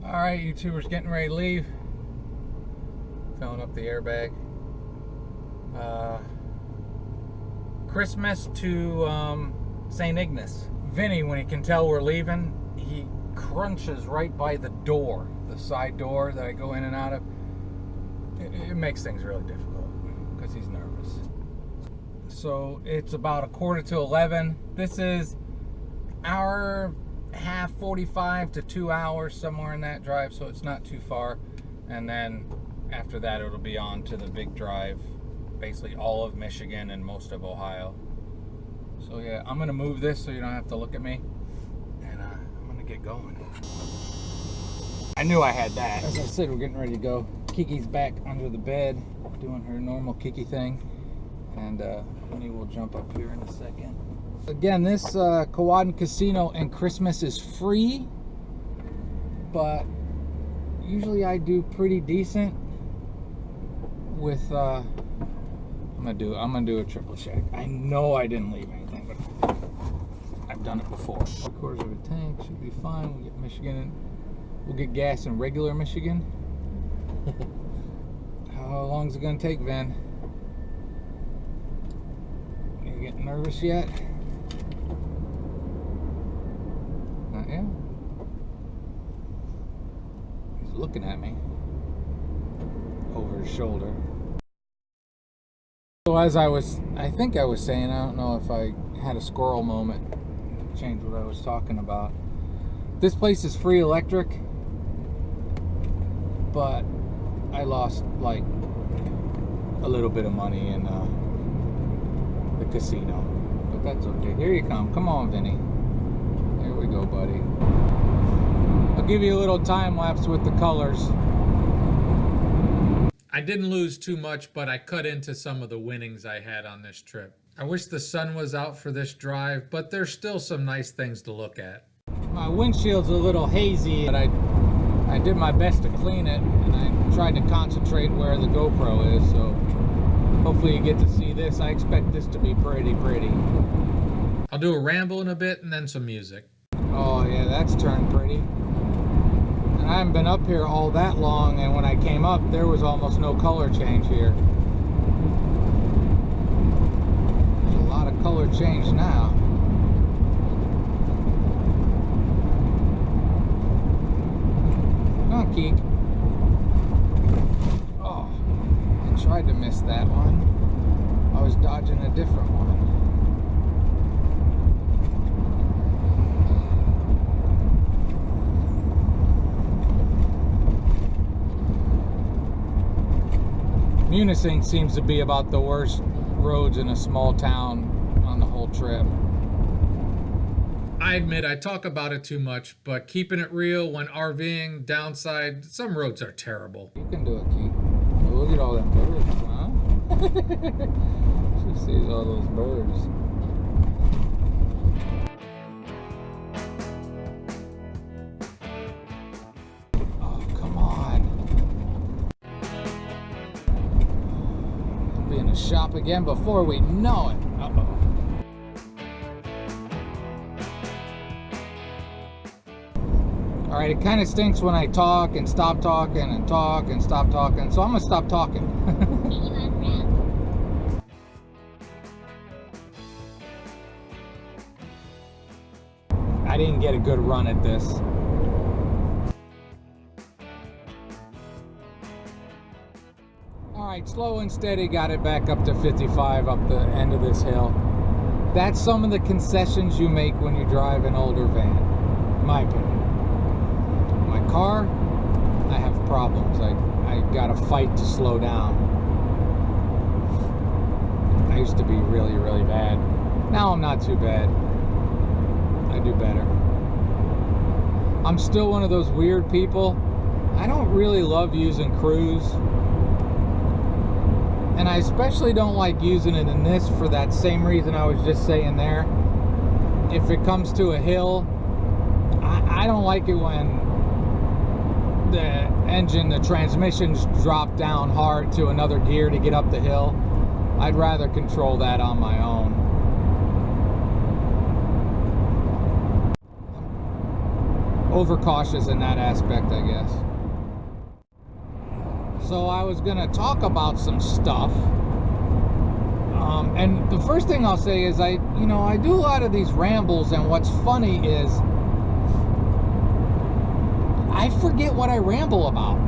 Alright, YouTubers, getting ready to leave. Filling up the airbag. Christmas to St. Ignace. Vinny, when he can tell we're leaving, he crunches right by the door, the side door that I go in and out of. It makes things really difficult because he's nervous. So it's about 11:15. This is hour half, 45 to 2 hours, somewhere in that drive, so it's not too far. And then after that it'll be on to the big drive, basically all of Michigan and most of Ohio. So yeah, I'm gonna move this so you don't have to look at me, and I'm gonna get going. I knew I had that. As I said, we're getting ready to go. Kiki's back under the bed doing her normal Kiki thing, and Vinny will jump up here in a second. Again, this Kewadin Casino and Christmas is free, but usually I do pretty decent with I'm gonna do a triple check. I know I didn't leave anything, but I've done it before. 3/4 of a tank should be fine. We'll get Michigan. We'll get gas in regular Michigan. How long is it gonna take, Vin? You getting nervous yet? Not yet. He's looking at me over his shoulder. So as I think I was saying, I don't know if I had a squirrel moment, change what I was talking about. This place is free electric, but I lost like a little bit of money in the casino, but that's okay. Here you come. Come on, Vinny. There we go, buddy. I'll give you a little time lapse with the colors. I didn't lose too much, but I cut into some of the winnings I had on this trip. I wish the sun was out for this drive, but there's still some nice things to look at. My windshield's a little hazy, but I did my best to clean it, and I tried to concentrate where the GoPro is, so hopefully you get to see this. I expect this to be pretty. I'll do a ramble in a bit and then some music. Oh yeah, that's turned pretty. And I haven't been up here all that long, and when I came up, there was almost no color change here. There's a lot of color change now. Come on, Keek. Oh, I tried to miss that one. I was dodging a different one. Munising seems to be about the worst roads in a small town on the whole trip. I admit I talk about it too much, but keeping it real when RVing, downside, some roads are terrible. You can do it, Keith. Oh, look at all them birds, huh? She sees all those birds. Shop again before we know it. Uh-oh. All right, it kind of stinks when I talk and stop talking and talk and stop talking, so I'm gonna stop talking. I didn't get a good run at this. Alright, slow and steady, got it back up to 55 up the end of this hill. That's some of the concessions you make when you drive an older van, in my opinion. My car, I have problems. I gotta fight to slow down. I used to be really bad. Now I'm not too bad. I do better. I'm still one of those weird people. I don't really love using cruise. And I especially don't like using it in this for that same reason I was just saying there. If it comes to a hill, I don't like it when the transmissions drop down hard to another gear to get up the hill. I'd rather control that on my own. overcautious in that aspect, I guess. So I was gonna talk about some stuff, and the first thing I'll say is I do a lot of these rambles, and what's funny is I forget what I ramble about.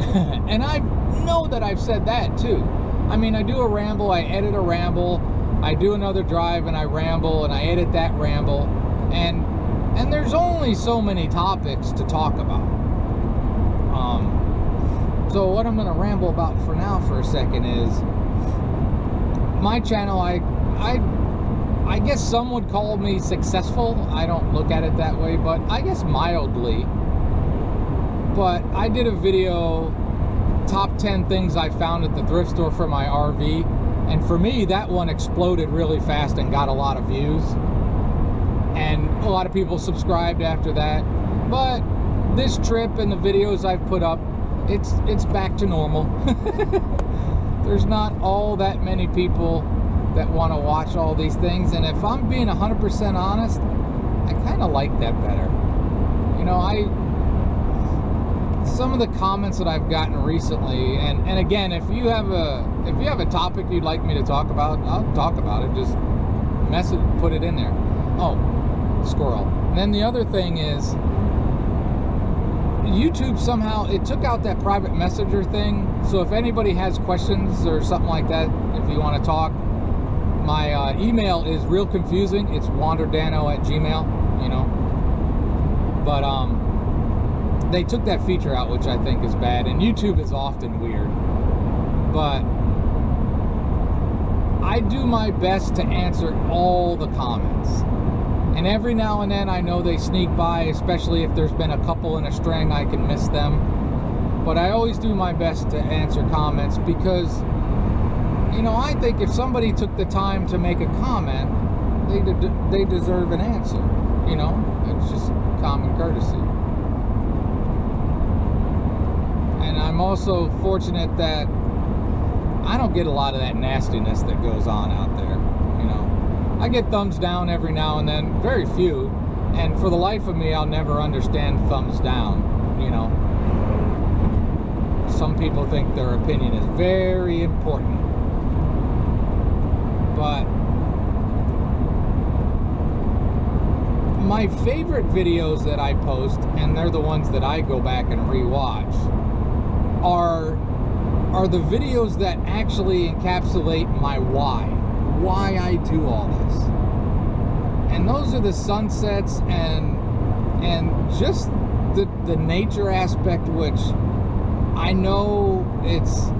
And I know that I've said that too. I mean, I do a ramble, I edit a ramble, I do another drive and I ramble, and I edit that ramble, and there's only so many topics to talk about. So what I'm going to ramble about for now for a second is my channel. I guess some would call me successful. I don't look at it that way, but I guess mildly. But I did a video, top 10 things I found at the thrift store for my RV, and for me that one exploded really fast and got a lot of views, and a lot of people subscribed after that. But this trip and the videos I've put up, it's back to normal. There's not all that many people that want to watch all these things, and if I'm being 100% honest, I kind of like that better. You know, some of the comments that I've gotten recently, and again, if you have a topic you'd like me to talk about, I'll talk about it. Just put it in there. Oh, squirrel. And then the other thing is, YouTube somehow, it took out that private messenger thing. So if anybody has questions or something like that, if you want to talk, my email is real confusing. It's wanderdano@gmail, you know. But they took that feature out, which I think is bad, and YouTube is often weird. But I do my best to answer all the comments. And every now and then I know they sneak by, especially if there's been a couple in a string, I can miss them. But I always do my best to answer comments because, you know, I think if somebody took the time to make a comment, they deserve an answer. You know, it's just common courtesy. And I'm also fortunate that I don't get a lot of that nastiness that goes on out there, you know. I get thumbs down every now and then, very few, and for the life of me, I'll never understand thumbs down, you know. Some people think their opinion is very important, but my favorite videos that I post, and they're the ones that I go back and rewatch, are the videos that actually encapsulate my why I do all this. And those are the sunsets and just the nature aspect, which I know it's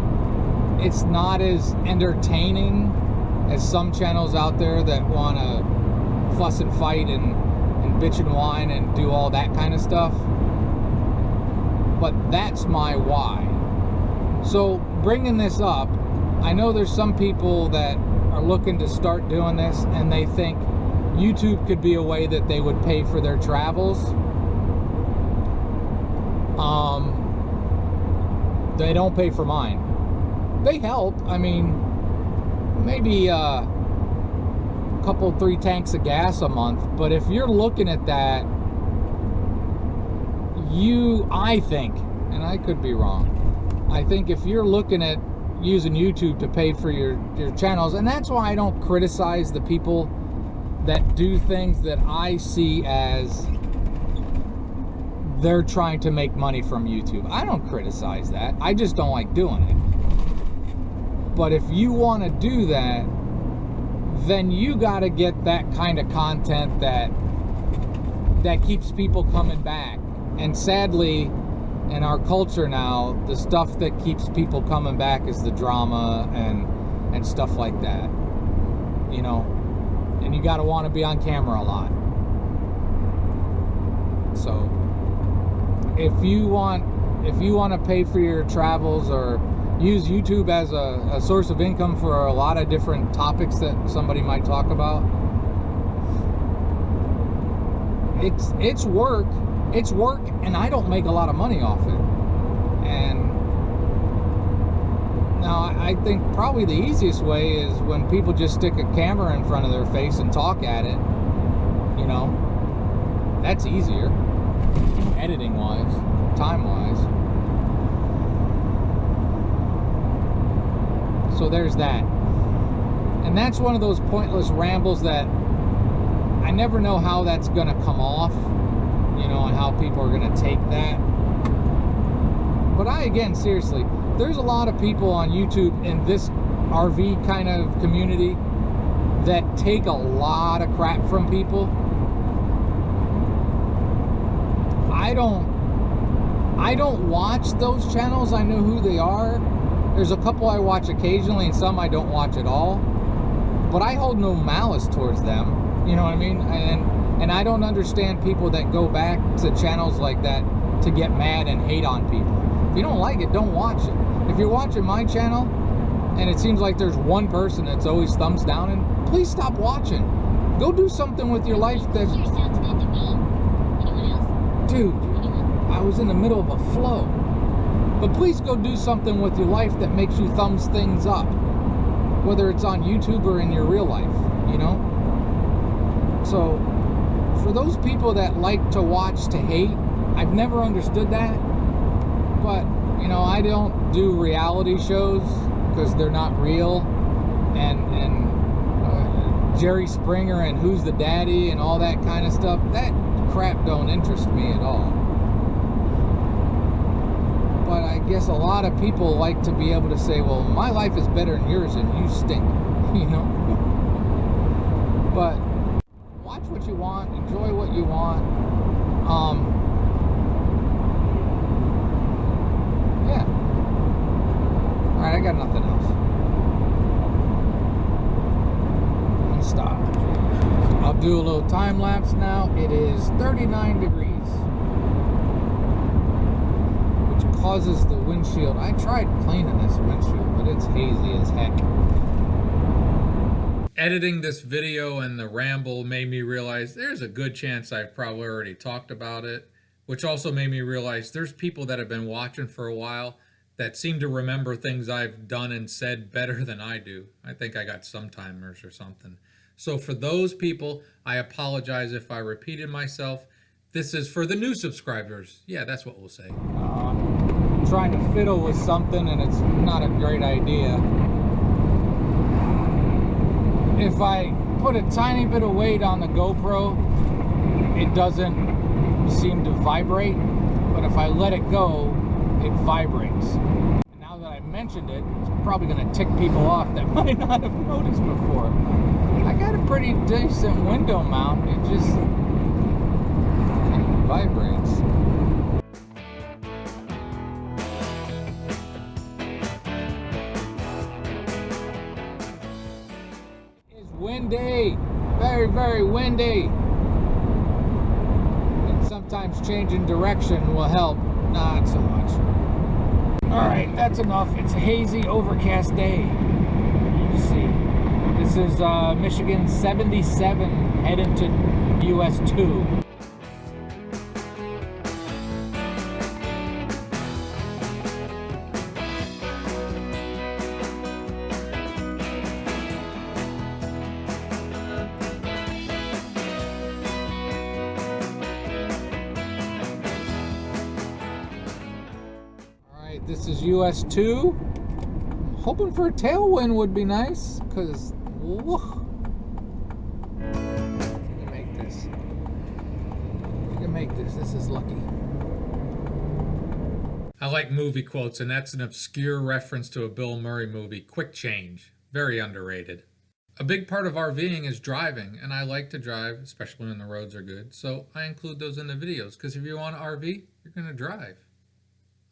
not as entertaining as some channels out there that want to fuss and fight and bitch and whine and do all that kind of stuff. But that's my why. So bringing this up, I know there's some people that are looking to start doing this, and they think YouTube could be a way that they would pay for their travels. They don't pay for mine. They help. I mean, maybe a couple, 3 tanks of gas a month. But if you're looking at that, I think, and I could be wrong, I think if you're looking at using YouTube to pay for your channels, and that's why I don't criticize the people that do things that I see as they're trying to make money from YouTube. I don't criticize that. I just don't like doing it. But if you want to do that, then you got to get that kind of content that keeps people coming back. And sadly, in our culture now, the stuff that keeps people coming back is the drama and stuff like that, you know. And you got to want to be on camera a lot. So if you want to pay for your travels or use YouTube as a source of income for a lot of different topics that somebody might talk about, it's work. It's work, and I don't make a lot of money off it. And now I think probably the easiest way is when people just stick a camera in front of their face and talk at it. You know, that's easier. editing wise, time wise. So there's that. And that's one of those pointless rambles that I never know how that's gonna come off, you know, and how people are gonna take that. But again, seriously, there's a lot of people on YouTube in this RV kind of community that take a lot of crap from people. I don't watch those channels. I know who they are. There's a couple I watch occasionally and some I don't watch at all. But I hold no malice towards them. You know what I mean? And I don't understand people that go back to channels like that to get mad and hate on people. If you don't like it, don't watch it. If you're watching my channel and it seems like there's one person that's always thumbs down, and please stop watching. Go do something with your life that... Sure sounds good to me. Anyone else? Dude, I was in the middle of a flow. But please go do something with your life that makes you thumbs things up. Whether it's on YouTube or in your real life, you know? So, for those people that like to watch to hate, I've never understood that. But, you know, I don't do reality shows because they're not real. And Jerry Springer and Who's the Daddy and all that kind of stuff, that crap don't interest me at all. But I guess a lot of people like to be able to say, well, my life is better than yours and you stink, you know? But watch what you want, enjoy what you want. Yeah. Alright, I got nothing else. Let's stop. I'll do a little time lapse now. It is 39 degrees. Causes the windshield. I tried cleaning this windshield, but it's hazy as heck. Editing this video and the ramble made me realize there's a good chance I've probably already talked about it, which also made me realize there's people that have been watching for a while that seem to remember things I've done and said better than I do. I think I got some timers or something. So for those people, I apologize if I repeated myself. This is for the new subscribers. Yeah, that's what we'll say. Trying to fiddle with something and it's not a great idea. If I put a tiny bit of weight on the GoPro, it doesn't seem to vibrate, but if I let it go, it vibrates. And now that I mentioned it, it's probably going to tick people off that might not have noticed before. I got a pretty decent window mount, it just vibrates. Windy, very, very windy. And sometimes changing direction will help, not so much. All right, that's enough. It's a hazy, overcast day. You see, this is Michigan 77 heading to US 2. This is US 2. Hoping for a tailwind would be nice, because you can make this. You can make this. This is lucky. I like movie quotes, and that's an obscure reference to a Bill Murray movie, Quick Change. Very underrated. A big part of RVing is driving, and I like to drive, especially when the roads are good, so I include those in the videos, because if you want to RV, you're going to drive.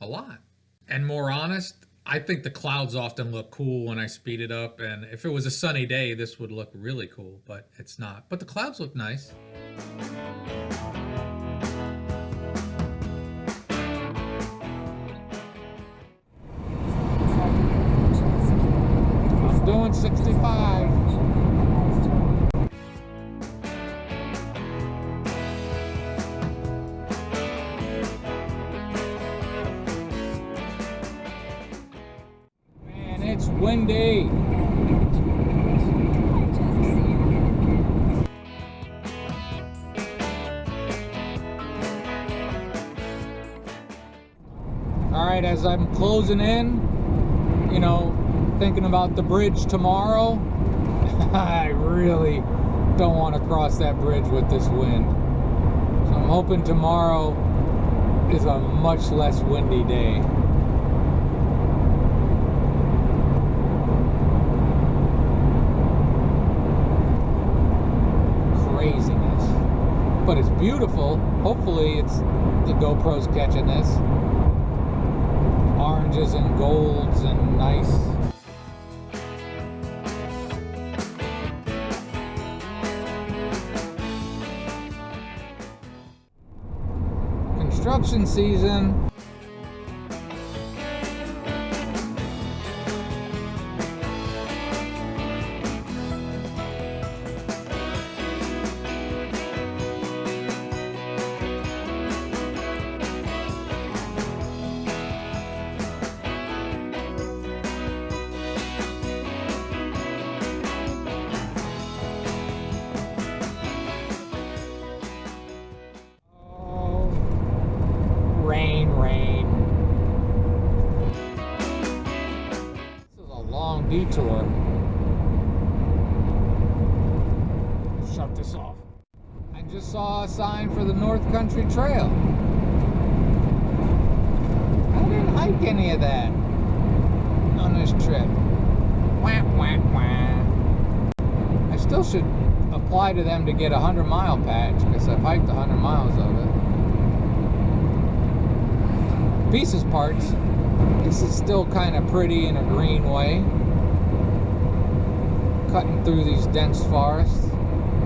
A lot. And more honest, I think the clouds often look cool when I speed it up, and if it was a sunny day, this would look really cool, but it's not. But the clouds look nice. I'm doing 65. It's windy. All right, as I'm closing in, you know, thinking about the bridge tomorrow, I really don't want to cross that bridge with this wind. So I'm hoping tomorrow is a much less windy day. Craziness. But it's beautiful. Hopefully it's the GoPro's catching this. Oranges and golds and nice. Construction season. Rain. This is a long detour. Shut this off. I just saw a sign for the North Country Trail. I didn't hike any of that on this trip. Wah, wah, wah. I still should apply to them to get a 100-mile patch because I've hiked 100 miles of it. Pieces parts. This is still kind of pretty in a green way. Cutting through these dense forests.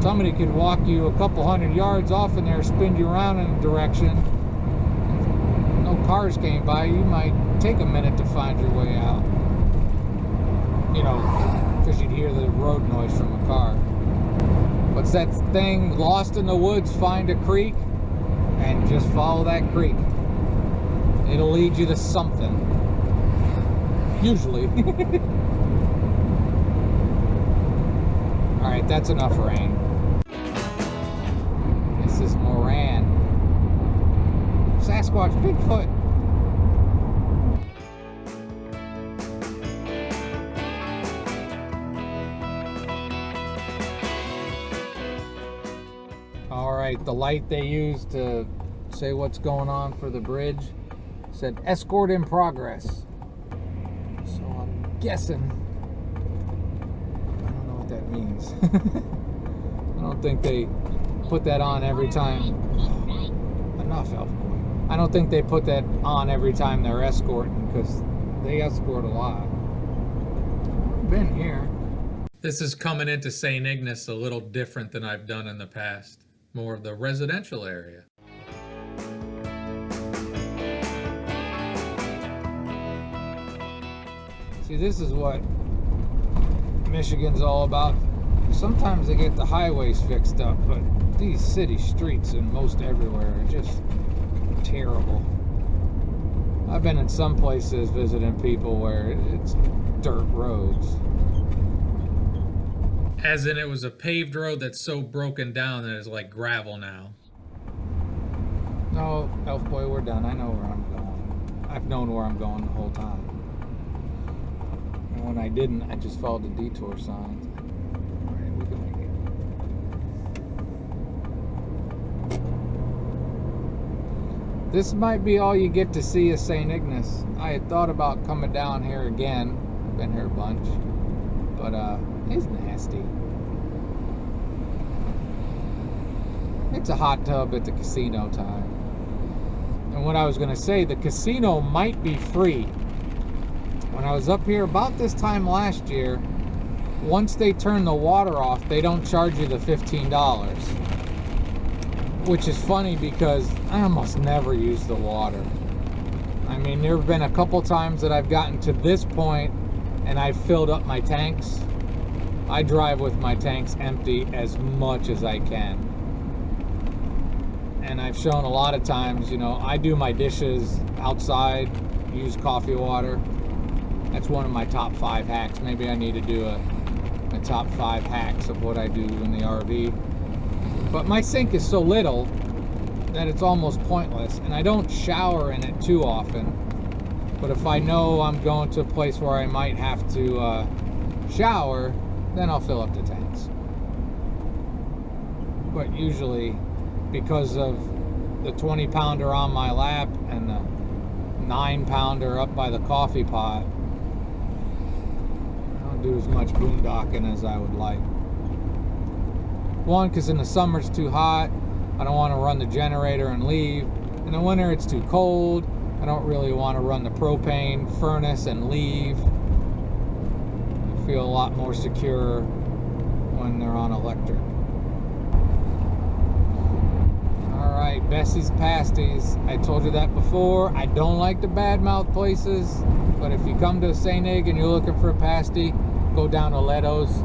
Somebody could walk you a couple 100 yards off in there, spin you around in a direction. If no cars came by, you might take a minute to find your way out. You know, because you'd hear the road noise from a car. What's that thing? Lost in the woods, find a creek, and just follow that creek. It'll lead you to something. Usually. Alright, that's enough rain. This is Moran. Sasquatch, Bigfoot. Alright, the light they use to say what's going on for the bridge said escort in progress. So I'm guessing, I don't know what that means. I don't think they put that on every time. Enough, elf boy. I don't think they put that on every time they're escorting because they escort a lot. Been here. This is coming into St. Ignace a little different than I've done in the past. More of the residential area. See, this is what Michigan's all about. Sometimes they get the highways fixed up, but these city streets and most everywhere are just terrible. I've been in some places visiting people where it's dirt roads. As in it was a paved road that's so broken down that it's like gravel now. No, elf boy, we're done. I know where I'm going. I've known where I'm going the whole time. And when I didn't, I just followed the detour signs. Alright, we can make it. This might be all you get to see of St. Ignace. I had thought about coming down here again. Been here a bunch. But, it's nasty. It's a hot tub at the casino time. And what I was going to say, the casino might be free. When I was up here about this time last year, once they turn the water off, they don't charge you the $15. Which is funny because I almost never use the water. I mean, there have been a couple times that I've gotten to this point and I've filled up my tanks. I drive with my tanks empty as much as I can. And I've shown a lot of times, you know, I do my dishes outside, use coffee water. That's one of my top 5 hacks. Maybe I need to do a top 5 hacks of what I do in the RV. But my sink is so little that it's almost pointless. And I don't shower in it too often. But if I know I'm going to a place where I might have to shower, then I'll fill up the tanks. But usually, because of the 20-pounder on my lap and the 9-pounder up by the coffee pot, I don't do as much boondocking as I would like. One, because in the summer it's too hot. I don't want to run the generator and leave. In the winter it's too cold. I don't really want to run the propane furnace and leave. I feel a lot more secure when they're on electric. Alright, Bessie's Pasties. I told you that before. I don't like the badmouth places, but if you come to St. Ig and you're looking for a pasty, go down to Leto's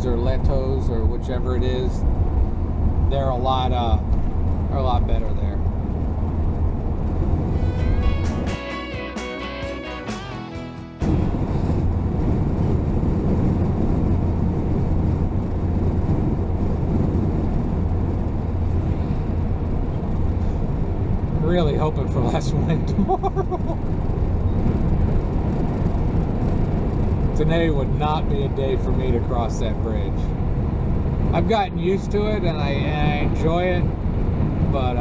or whichever it is. They're a lot better there. Really hoping for less wind tomorrow. Today would not be a day for me to cross that bridge. I've gotten used to it and I enjoy it, but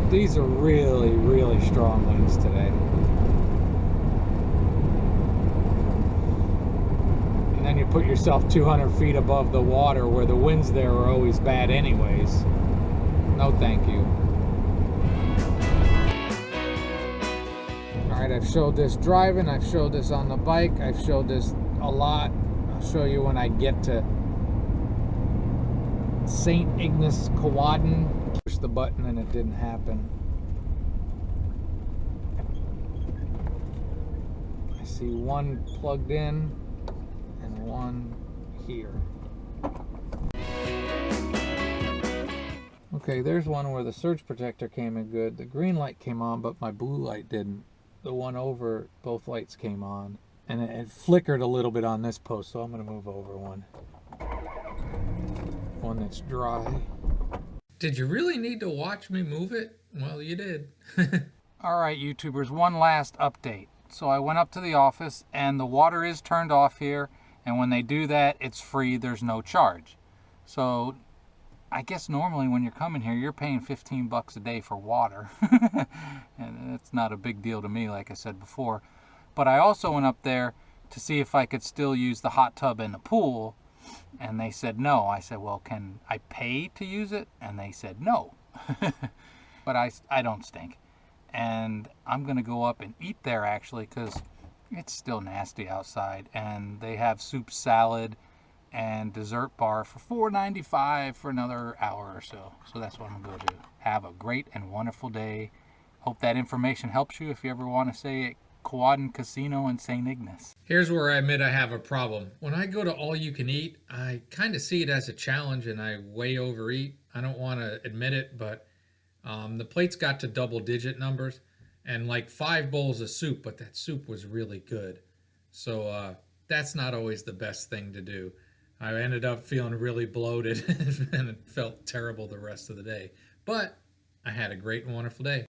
these are really, really strong winds today. And then you put yourself 200 feet above the water where the winds there are always bad anyways. No thank you. Alright, I've showed this driving, I've showed this on the bike, I've showed this a lot. I'll show you when I get to St. Ignace, Kewadin. Pushed the button and it didn't happen. I see one plugged in and one here. Okay, there's one where the surge protector came in good. The green light came on, but my blue light didn't. The one over, both lights came on. And it flickered a little bit on this post, so I'm going to move over one. One that's dry. Did you really need to watch me move it? Well, you did. Alright, YouTubers, one last update. So I went up to the office, and the water is turned off here. And when they do that, it's free. There's no charge. So I guess normally when you're coming here, you're paying 15 bucks a day for water. And it's not a big deal to me, like I said before. But I also went up there to see if I could still use the hot tub in the pool. And they said no. I said, well, can I pay to use it? And they said no. But I don't stink. And I'm going to go up and eat there, actually, because it's still nasty outside. And they have soup, salad, and dessert bar for $4.95 for another hour or so. So that's what I'm going to do. Have a great and wonderful day. Hope that information helps you if you ever want to say it. Kewadin Casino in St. Ignace. Here's where I admit I have a problem. When I go to all you can eat, I kind of see it as a challenge and I way overeat. I don't want to admit it, but the plates got to double-digit numbers and like 5 bowls of soup, but that soup was really good. So that's not always the best thing to do. I ended up feeling really bloated and it felt terrible the rest of the day. But I had a great and wonderful day.